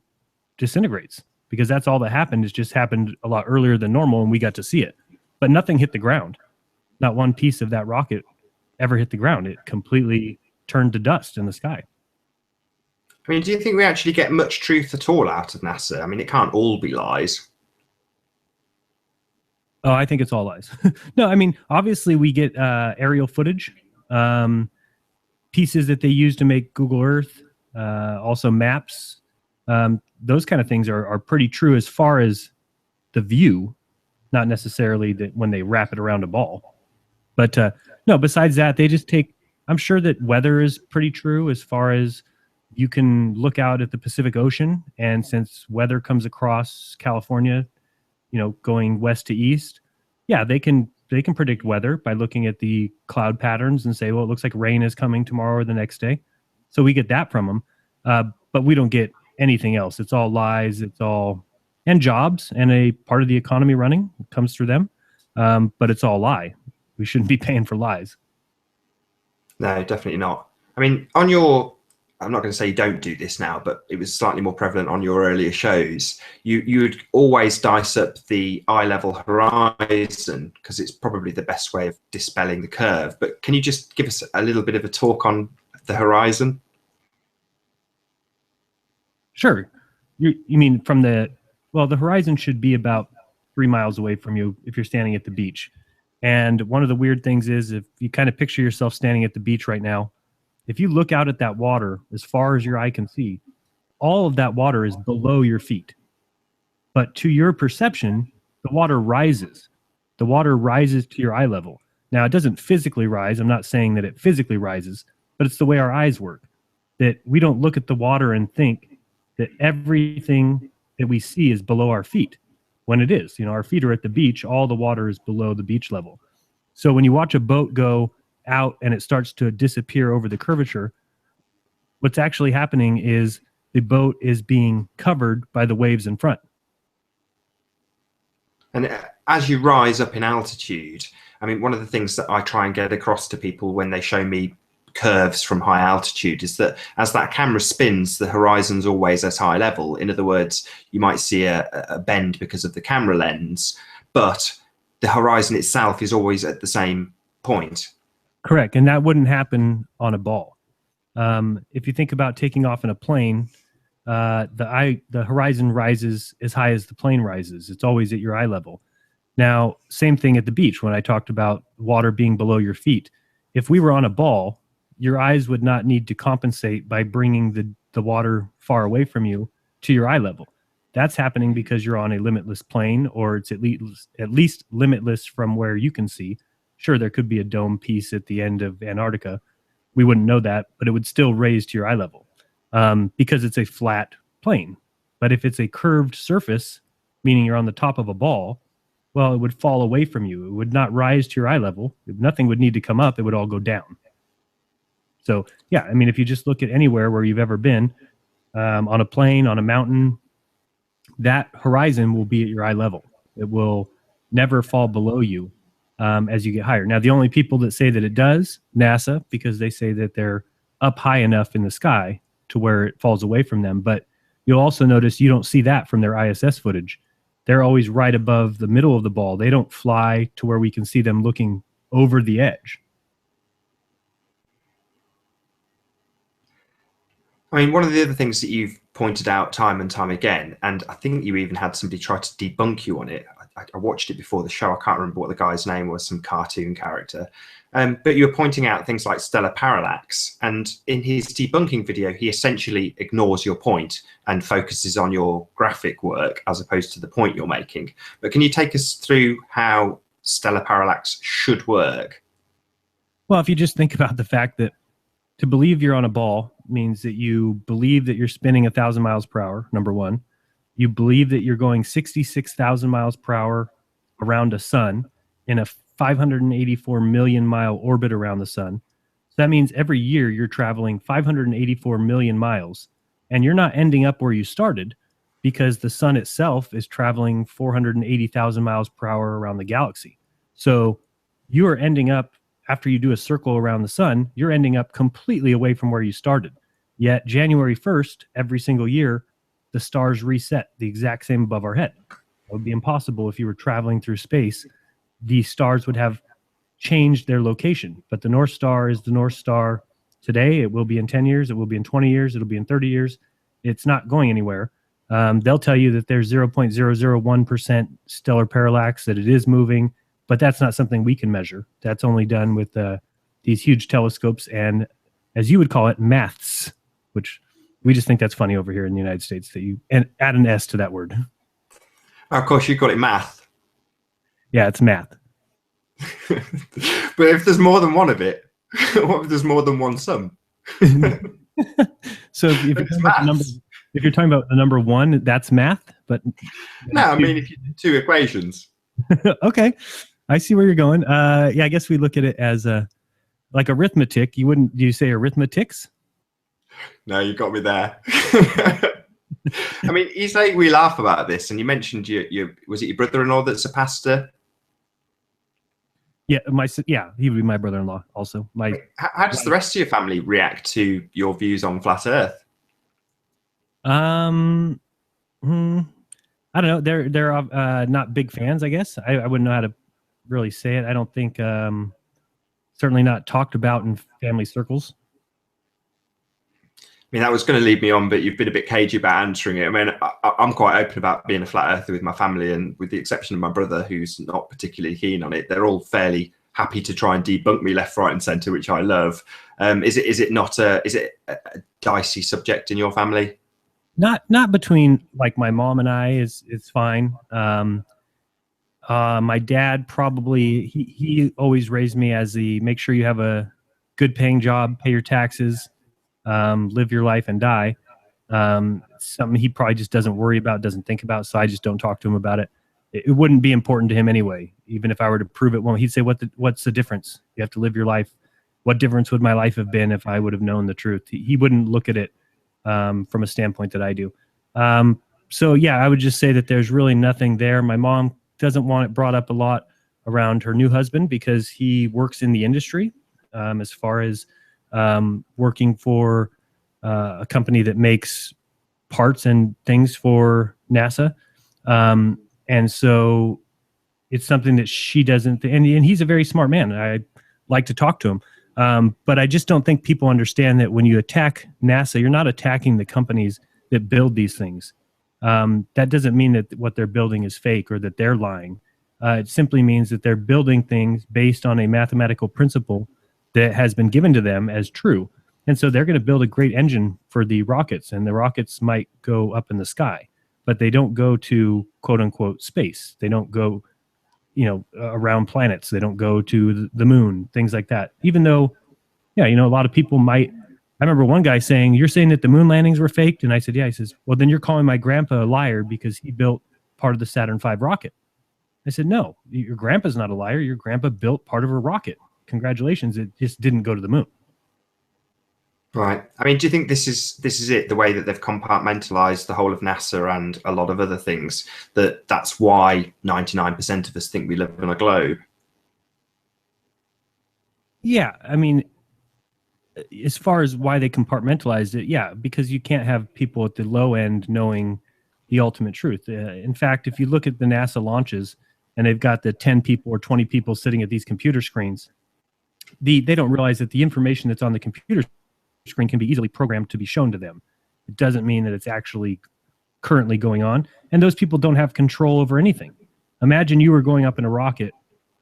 disintegrates, because that's all that happened. It just happened a lot earlier than normal, and we got to see it. But nothing hit the ground. Not one piece of that rocket ever hit the ground. It completely turned to dust in the sky. I mean, do you think we actually get much truth at all out of NASA? I mean, it can't all be lies. Oh, I think it's all lies. No, I mean, obviously we get aerial footage, pieces that they use to make Google Earth, also maps. Those kind of things are pretty true as far as the view, not necessarily that when they wrap it around a ball. But no, besides that, they just take, I'm sure that weather is pretty true as far as you can look out at the Pacific Ocean. And since weather comes across California, going west to east, yeah, they can predict weather by looking at the cloud patterns and say, well, it looks like rain is coming tomorrow or the next day. So we get that from them, but we don't get anything else. It's all lies. It's all, and jobs and a part of the economy running comes through them. But it's all lie. We shouldn't be paying for lies. No, definitely not. I mean, I'm not going to say you don't do this now, but it was slightly more prevalent on your earlier shows. You would always dice up the eye level horizon because it's probably the best way of dispelling the curve. But can you just give us a little bit of a talk on the horizon? Sure. You mean from the horizon should be about 3 miles away from you if you're standing at the beach. And one of the weird things is, if you kind of picture yourself standing at the beach right now, if you look out at that water as far as your eye can see, all of that water is below your feet. But to your perception, the water rises. The water rises to your eye level. Now, it doesn't physically rise. I'm not saying that it physically rises, but it's the way our eyes work. That we don't look at the water and think that everything that we see is below our feet, when it is. Our feet are at the beach. All the water is below the beach level. So when you watch a boat go out and it starts to disappear over the curvature, what's actually happening is the boat is being covered by the waves in front. And as you rise up in altitude, I mean, one of the things that I try and get across to people when they show me curves from high altitude is that as that camera spins, the horizon's always at eye level. In other words, you might see a bend because of the camera lens, but the horizon itself is always at the same point. Correct. And that wouldn't happen on a ball. If you think about taking off in a plane, the horizon rises as high as the plane rises. It's always at your eye level. Now, same thing at the beach when I talked about water being below your feet. If we were on a ball, your eyes would not need to compensate by bringing the water far away from you to your eye level. That's happening because you're on a limitless plane, or it's at least limitless from where you can see. Sure, there could be a dome piece at the end of Antarctica. We wouldn't know that, but it would still raise to your eye level because it's a flat plane. But if it's a curved surface, meaning you're on the top of a ball, well, it would fall away from you. It would not rise to your eye level. Nothing would need to come up. It would all go down. So, yeah, I mean, if you just look at anywhere where you've ever been, on a plane, on a mountain, that horizon will be at your eye level. It will never fall below you. As you get higher. Now, the only people that say that it does, NASA, because they say that they're up high enough in the sky to where it falls away from them. But you'll also notice you don't see that from their ISS footage. They're always right above the middle of the ball. They don't fly to where we can see them looking over the edge. I mean, one of the other things that you've pointed out time and time again, and I think you even had somebody try to debunk you on it. I watched it before the show. I can't remember what the guy's name was, some cartoon character. But you were pointing out things like stellar parallax. And in his debunking video, he essentially ignores your point and focuses on your graphic work as opposed to the point you're making. But can you take us through how stellar parallax should work? Well, if you just think about the fact that to believe you're on a ball means that you believe that you're spinning 1,000 miles per hour, number one. You believe that you're going 66,000 miles per hour around a sun in a 584 million mile orbit around the sun. So that means every year you're traveling 584 million miles, and you're not ending up where you started because the sun itself is traveling 480,000 miles per hour around the galaxy. So you are ending up, after you do a circle around the sun, you're ending up completely away from where you started. Yet January 1st, every single year, the stars reset the exact same above our head. That would be impossible if you were traveling through space. The stars would have changed their location, but the North Star is the North Star today. It will be in 10 years. It will be in 20 years. It'll be in 30 years. It's not going anywhere. They'll tell you that there's 0.001% stellar parallax, that it is moving, but that's not something we can measure. That's only done with these huge telescopes and, as you would call it, maths, which we just think that's funny over here in the United States that you and add an S to that word. Of course, you call it math. Yeah, it's math. But if there's more than one of it, what if there's more than one sum? So if you're talking about the number one, that's math. But no, I mean if you do two equations. Okay, I see where you're going. Yeah, I guess we look at it as like arithmetic. Do you say arithmetics? No, you got me there. I mean, you say we laugh about this, and you mentioned was it your brother-in-law that's a pastor? Yeah, he would be my brother-in-law also. How does the rest of your family react to your views on flat Earth? I don't know. They're not big fans, I guess. I wouldn't know how to really say it. I don't think certainly not talked about in family circles. I mean, that was going to lead me on, but you've been a bit cagey about answering it. I mean, I'm quite open about being a flat earther with my family, and with the exception of my brother, who's not particularly keen on it, they're all fairly happy to try and debunk me left, right, and centre, which I love. Is it a dicey subject in your family? Not between like my mom and I. It's fine. My dad probably he always raised me as make sure you have a good paying job, pay your taxes. Live your life and die. Something he probably just doesn't worry about, doesn't think about. So I just don't talk to him about it. It wouldn't be important to him anyway. Even if I were to prove it, well, he'd say, what's the difference? You have to live your life. What difference would my life have been if I would have known the truth? He wouldn't look at it from a standpoint that I do. So yeah, I would just say that there's really nothing there. My mom doesn't want it brought up a lot around her new husband because he works in the industry as far as working for a company that makes parts and things for NASA. And so it's something that she doesn't, and he's a very smart man. I like to talk to him. But I just don't think people understand that when you attack NASA, you're not attacking the companies that build these things. That doesn't mean that what they're building is fake or that they're lying. It simply means that they're building things based on a mathematical principle that has been given to them as true. And so they're going to build a great engine for the rockets, and the rockets might go up in the sky, but they don't go to quote unquote space. They don't go, around planets. They don't go to the moon, things like that. Even though, a lot of people might. I remember one guy saying, "You're saying that the moon landings were faked?" And I said, "Yeah." He says, "Well, then you're calling my grandpa a liar because he built part of the Saturn V rocket." I said, "No, your grandpa's not a liar. Your grandpa built part of a rocket. Congratulations, it just didn't go to the moon." Right. I mean, do you think this is it? The way that they've compartmentalized the whole of NASA and a lot of other things, that's why 99% of us think we live on a globe. Yeah, I mean, as far as why they compartmentalized it, yeah, because you can't have people at the low end knowing the ultimate truth. In fact, if you look at the NASA launches and they've got the 10 people or 20 people sitting at these computer screens, they don't realize that the information that's on the computer screen can be easily programmed to be shown to them. It doesn't mean that it's actually currently going on. And those people don't have control over anything. Imagine you were going up in a rocket.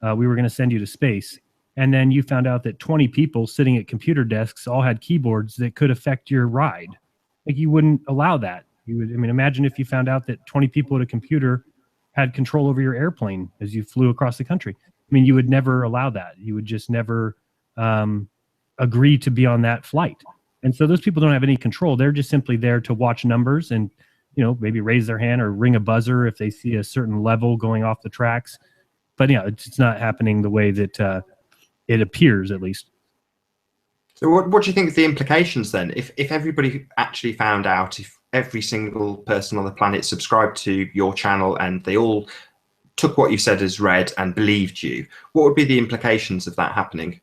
We were going to send you to space. And then you found out that 20 people sitting at computer desks all had keyboards that could affect your ride. Like, you wouldn't allow that. Imagine if you found out that 20 people at a computer had control over your airplane as you flew across the country. You would never allow that. You would just never agree to be on that flight. And so those people don't have any control. They're just simply there to watch numbers and, maybe raise their hand or ring a buzzer if they see a certain level going off the tracks. But it's not happening the way that it appears, at least. So what do you think of the implications then? If everybody actually found out, if every single person on the planet subscribed to your channel and they all took what you said as read and believed you, what would be the implications of that happening?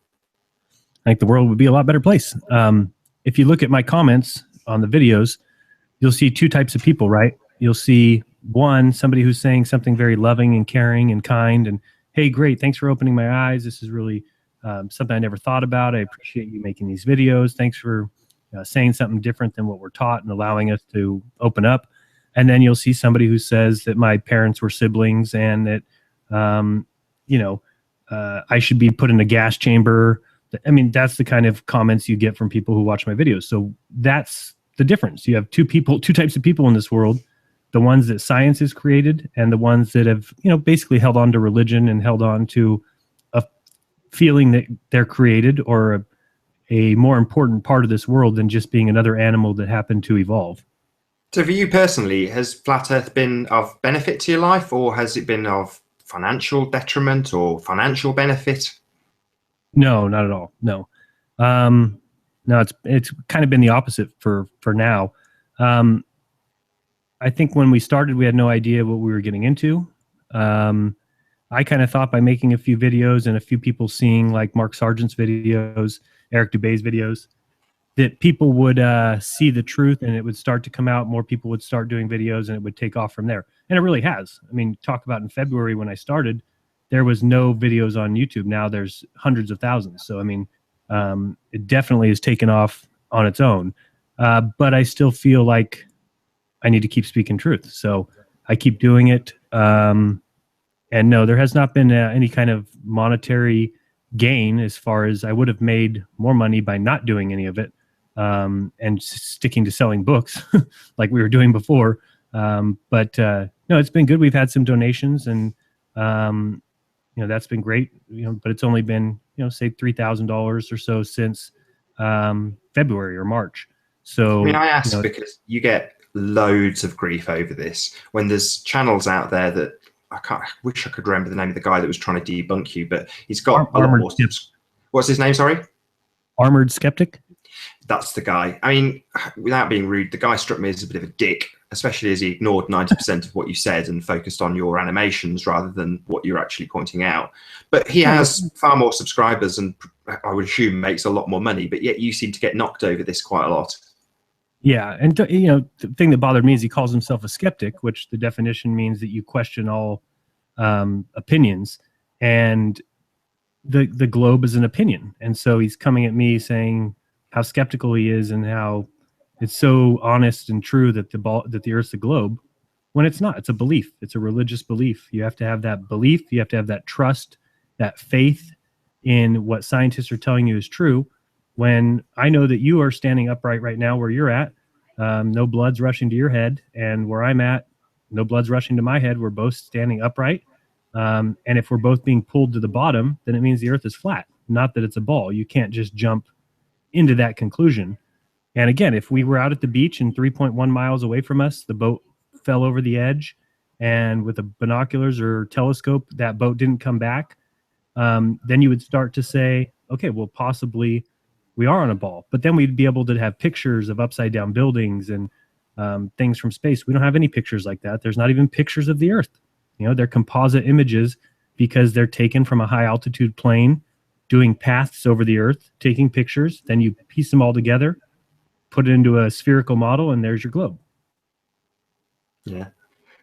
I think the world would be a lot better place. If you look at my comments on the videos, you'll see two types of people, right? You'll see one, somebody who's saying something very loving and caring and kind, and hey, great, thanks for opening my eyes. This is really something I never thought about. I appreciate you making these videos. Thanks for saying something different than what we're taught and allowing us to open up. And then you'll see somebody who says that my parents were siblings and that, I should be put in a gas chamber. I mean, that's the kind of comments you get from people who watch my videos. So that's the difference. You have two types of people in this world, the ones that science has created and the ones that have, basically held on to religion and held on to a feeling that they're created or a more important part of this world than just being another animal that happened to evolve. So for you personally, has flat Earth been of benefit to your life, or has it been of financial detriment or financial benefit? No, not at all. No. No, it's kind of been the opposite for now. I think when we started, we had no idea what we were getting into. I kind of thought by making a few videos and a few people seeing like Mark Sargent's videos, Eric Dubé's videos, that people would see the truth and it would start to come out. More people would start doing videos and it would take off from there. And it really has. I mean, talk about in February when I started, there was no videos on YouTube. Now there's hundreds of thousands. So, I mean, it definitely has taken off on its own. But I still feel like I need to keep speaking truth. So I keep doing it. And no, there has not been any kind of monetary gain as far as I would have made more money by not doing any of it and sticking to selling books like we were doing before. But no, it's been good. We've had some donations and, that's been great, but it's only been, say $3,000 or so since February or March. So, I mean, I ask because you get loads of grief over this when there's channels out there that I wish I could remember the name of the guy that was trying to debunk you, but he's got Armored. What's his name? Sorry. Armored Skeptic. That's the guy. I mean, without being rude, the guy struck me as a bit of a dick, especially as he ignored 90% of what you said and focused on your animations rather than what you're actually pointing out. But he has far more subscribers and I would assume makes a lot more money, but yet you seem to get knocked over this quite a lot. Yeah. And, the thing that bothered me is he calls himself a skeptic, which the definition means that you question all opinions. And the globe is an opinion. And so he's coming at me saying how skeptical he is and how it's so honest and true that the Earth's a globe, when it's not. It's a belief. It's a religious belief. You have to have that belief. You have to have that trust, that faith in what scientists are telling you is true. When I know that you are standing upright right now where you're at, no blood's rushing to your head, and where I'm at, no blood's rushing to my head. We're both standing upright. And if we're both being pulled to the bottom, then it means the Earth is flat, not that it's a ball. You can't just jump into that conclusion. And again, if we were out at the beach and 3.1 miles away from us, the boat fell over the edge, and with the binoculars or telescope, that boat didn't come back, then you would start to say, okay, well, possibly we are on a ball. But then we'd be able to have pictures of upside down buildings and things from space. We don't have any pictures like that. There's not even pictures of the Earth. They're composite images because they're taken from a high altitude plane, doing paths over the Earth, taking pictures. Then you piece them all together, put it into a spherical model, and there's your globe. Yeah.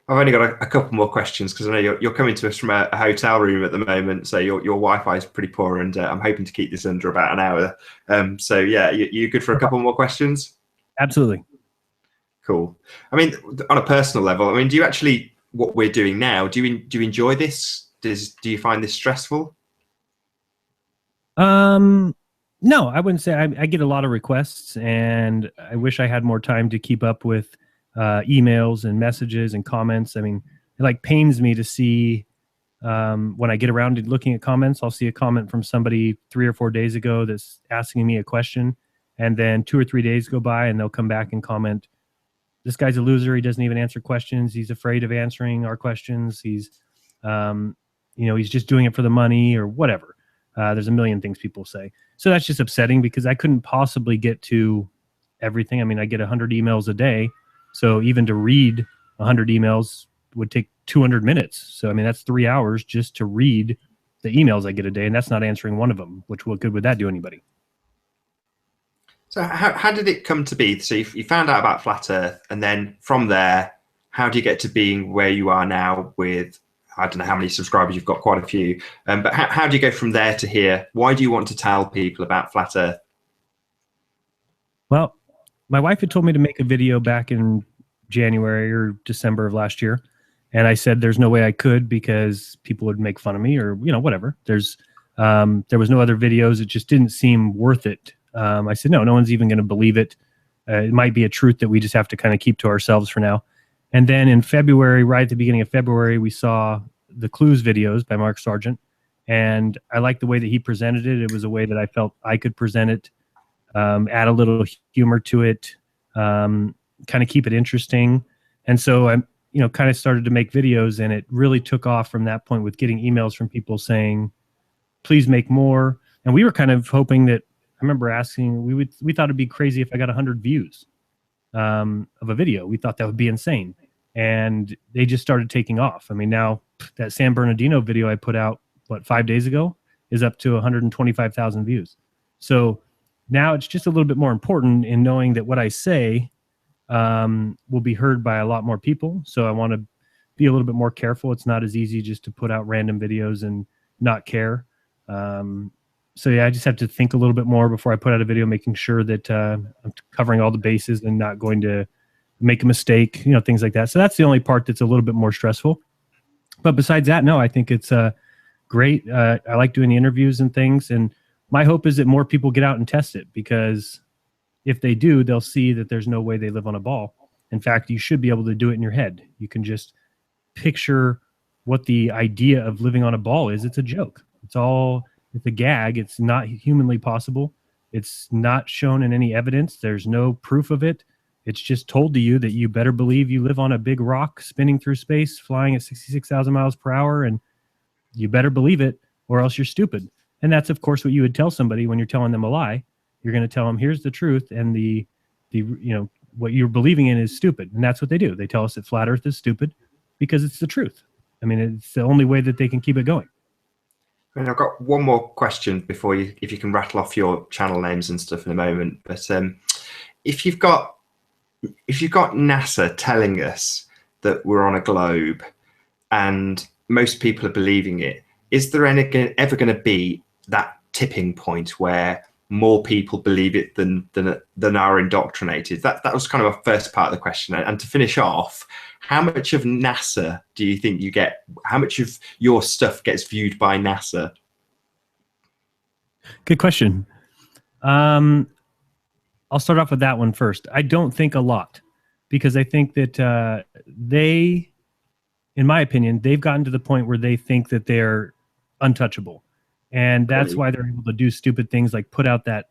I've only got a couple more questions because I know you're coming to us from a hotel room at the moment, so your Wi-Fi is pretty poor, and I'm hoping to keep this under about an hour. So yeah, you good for a couple more questions? Absolutely. Cool. I mean, on a personal level, do you actually, what we're doing now, do you enjoy this? Do you find this stressful? No, I wouldn't say. I get a lot of requests, and I wish I had more time to keep up with emails and messages and comments. It like pains me to see when I get around to looking at comments, I'll see a comment from somebody 3 or 4 days ago that's asking me a question, and then 2 or 3 days go by and they'll come back and comment, this guy's a loser. He doesn't even answer questions. He's afraid of answering our questions. He's he's just doing it for the money or whatever. There's a million things people say. So that's just upsetting because I couldn't possibly get to everything. I get 100 emails a day. So even to read 100 emails would take 200 minutes. So, I mean, that's 3 hours just to read the emails I get a day, and that's not answering one of them, which what good would that do anybody? So how did it come to be? So you found out about Flat Earth, and then from there, how do you get to being where you are now with, I don't know how many subscribers you've got, quite a few, but how do you go from there to here? Why do you want to tell people about Flat Earth? Well, my wife had told me to make a video back in January or December of last year. And I said, there's no way I could because people would make fun of me or, whatever. There was no other videos. It just didn't seem worth it. I said, no one's even going to believe it. It might be a truth that we just have to kind of keep to ourselves for now. And then in February, right at the beginning of February, we saw the Clues videos by Mark Sargent. And I liked the way that he presented it. It was a way that I felt I could present it, add a little humor to it, kind of keep it interesting. And so I kind of started to make videos, and it really took off from that point with getting emails from people saying, please make more. And we were kind of hoping that, I remember asking, we thought it'd be crazy if I got 100 views of a video. We thought that would be insane. And they just started taking off. I mean, now that San Bernardino video I put out, 5 days ago, is up to 125,000 views. So now it's just a little bit more important in knowing that what I say will be heard by a lot more people. So I want to be a little bit more careful. It's not as easy just to put out random videos and not care. So yeah, I just have to think a little bit more before I put out a video, making sure that I'm covering all the bases and not going to make a mistake, things like that. So that's the only part that's a little bit more stressful. But besides that, no, I think it's great. I like doing the interviews and things. And my hope is that more people get out and test it, because if they do, they'll see that there's no way they live on a ball. In fact, you should be able to do it in your head. You can just picture what the idea of living on a ball is. It's a joke. It's a gag. It's not humanly possible. It's not shown in any evidence. There's no proof of it. It's just told to you that you better believe you live on a big rock spinning through space, flying at 66,000 miles per hour, and you better believe it or else you're stupid. And that's, of course, what you would tell somebody when you're telling them a lie. You're going to tell them, here's the truth, and the what you're believing in is stupid. And that's what they do. They tell us that flat Earth is stupid because it's the truth. I mean, it's the only way that they can keep it going. And I've got one more question before if you can rattle off your channel names and stuff in a moment. But if you've got NASA telling us that we're on a globe and most people are believing it, is there ever going to be that tipping point where more people believe it than are indoctrinated? That was kind of a first part of the question. And to finish off, how much of NASA do you think you get? How much of your stuff gets viewed by NASA? Good question. I'll start off with that one first. I don't think a lot, because I think that in my opinion, they've gotten to the point where they think that they're untouchable. And that's why they're able to do stupid things like put out that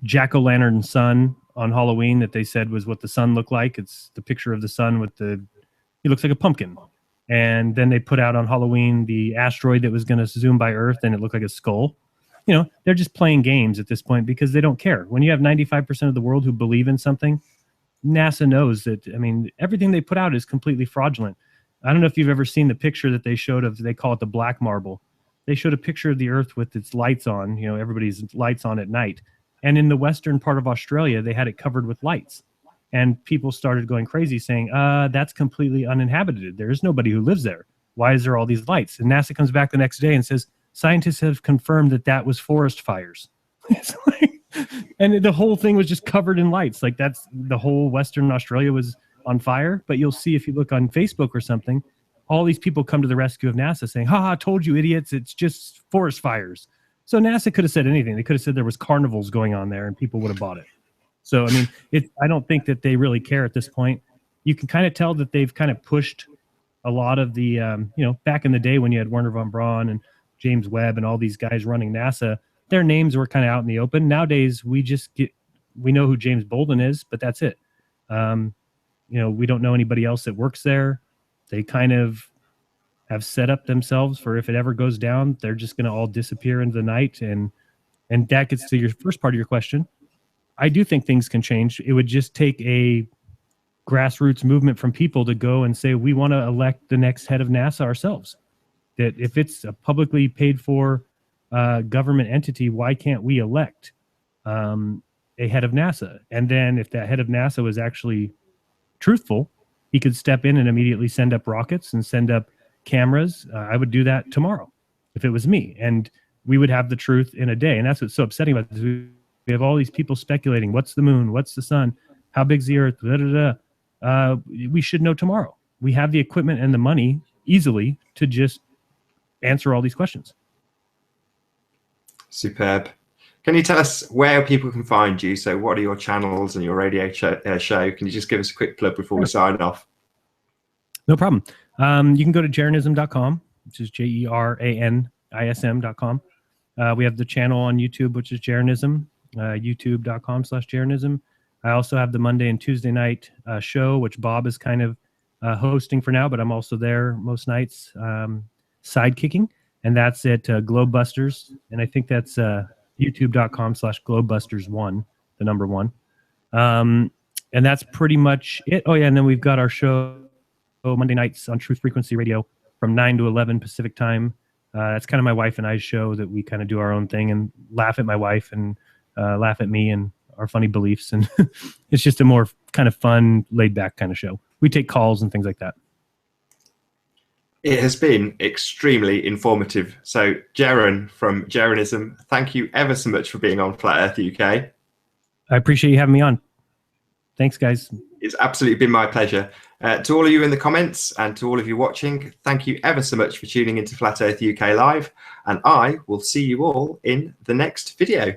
jack-o'-lantern sun on Halloween that they said was what the sun looked like. It's the picture of the sun with he looks like a pumpkin. And then they put out on Halloween the asteroid that was going to zoom by Earth and it looked like a skull. They're just playing games at this point because they don't care. When you have 95% of the world who believe in something, NASA knows that, everything they put out is completely fraudulent. I don't know if you've ever seen the picture that they showed they call it the black marble. They showed a picture of the Earth with its lights on, everybody's lights on at night. And in the western part of Australia, they had it covered with lights. And people started going crazy saying, that's completely uninhabited. There's nobody who lives there. Why is there all these lights? And NASA comes back the next day and says, scientists have confirmed that was forest fires. And the whole thing was just covered in lights. Like that's the whole Western Australia was on fire. But you'll see if you look on Facebook or something, all these people come to the rescue of NASA saying, I told you idiots, it's just forest fires. So NASA could have said anything. They could have said there was carnivals going on there and people would have bought it. So, I don't think that they really care at this point. You can kind of tell that they've kind of pushed a lot of the, back in the day when you had Werner von Braun and James Webb and all these guys running NASA, their names were kind of out in the open. Nowadays, we know who James Bolden is, but that's it. We don't know anybody else that works there. They kind of have set up themselves for if it ever goes down, they're just going to all disappear into the night. And that gets to your first part of your question. I do think things can change. It would just take a grassroots movement from people to go and say, we want to elect the next head of NASA ourselves. That if it's a publicly paid for government entity, why can't we elect a head of NASA? And then if that head of NASA was actually truthful, he could step in and immediately send up rockets and send up cameras. I would do that tomorrow if it was me, and we would have the truth in a day. And that's what's so upsetting about this. We have all these people speculating, what's the moon, what's the sun, how big's the earth, da, da, da. We should know tomorrow. We have the equipment and the money easily to just answer all these questions. Superb. Can you tell us where people can find you? So what are your channels and your radio show? Can you just give us a quick plug before we sign off? No problem. You can go to jeranism.com, which is JERANISM.com. We have the channel on YouTube, which is Jeranism, youtube.com/Jeranism. I also have the Monday and Tuesday night show, which Bob is kind of hosting for now, but I'm also there most nights, sidekicking, and that's at Globebusters. And I think that's youtube.com/Globebusters1, the number 1. And that's pretty much it. Oh yeah, and then we've got our show Monday nights on Truth Frequency Radio from 9 to 11 Pacific time. That's kind of my wife and I's show that we kind of do our own thing and laugh at my wife and laugh at me and our funny beliefs. And it's just a more kind of fun, laid back kind of show. We take calls and things like that. It has been extremely informative. So Jeran from Jeranism, thank you ever so much for being on Flat Earth UK. I appreciate you having me on. Thanks, guys. It's absolutely been my pleasure. To all of you in the comments and to all of you watching, thank you ever so much for tuning into Flat Earth UK Live, and I will see you all in the next video.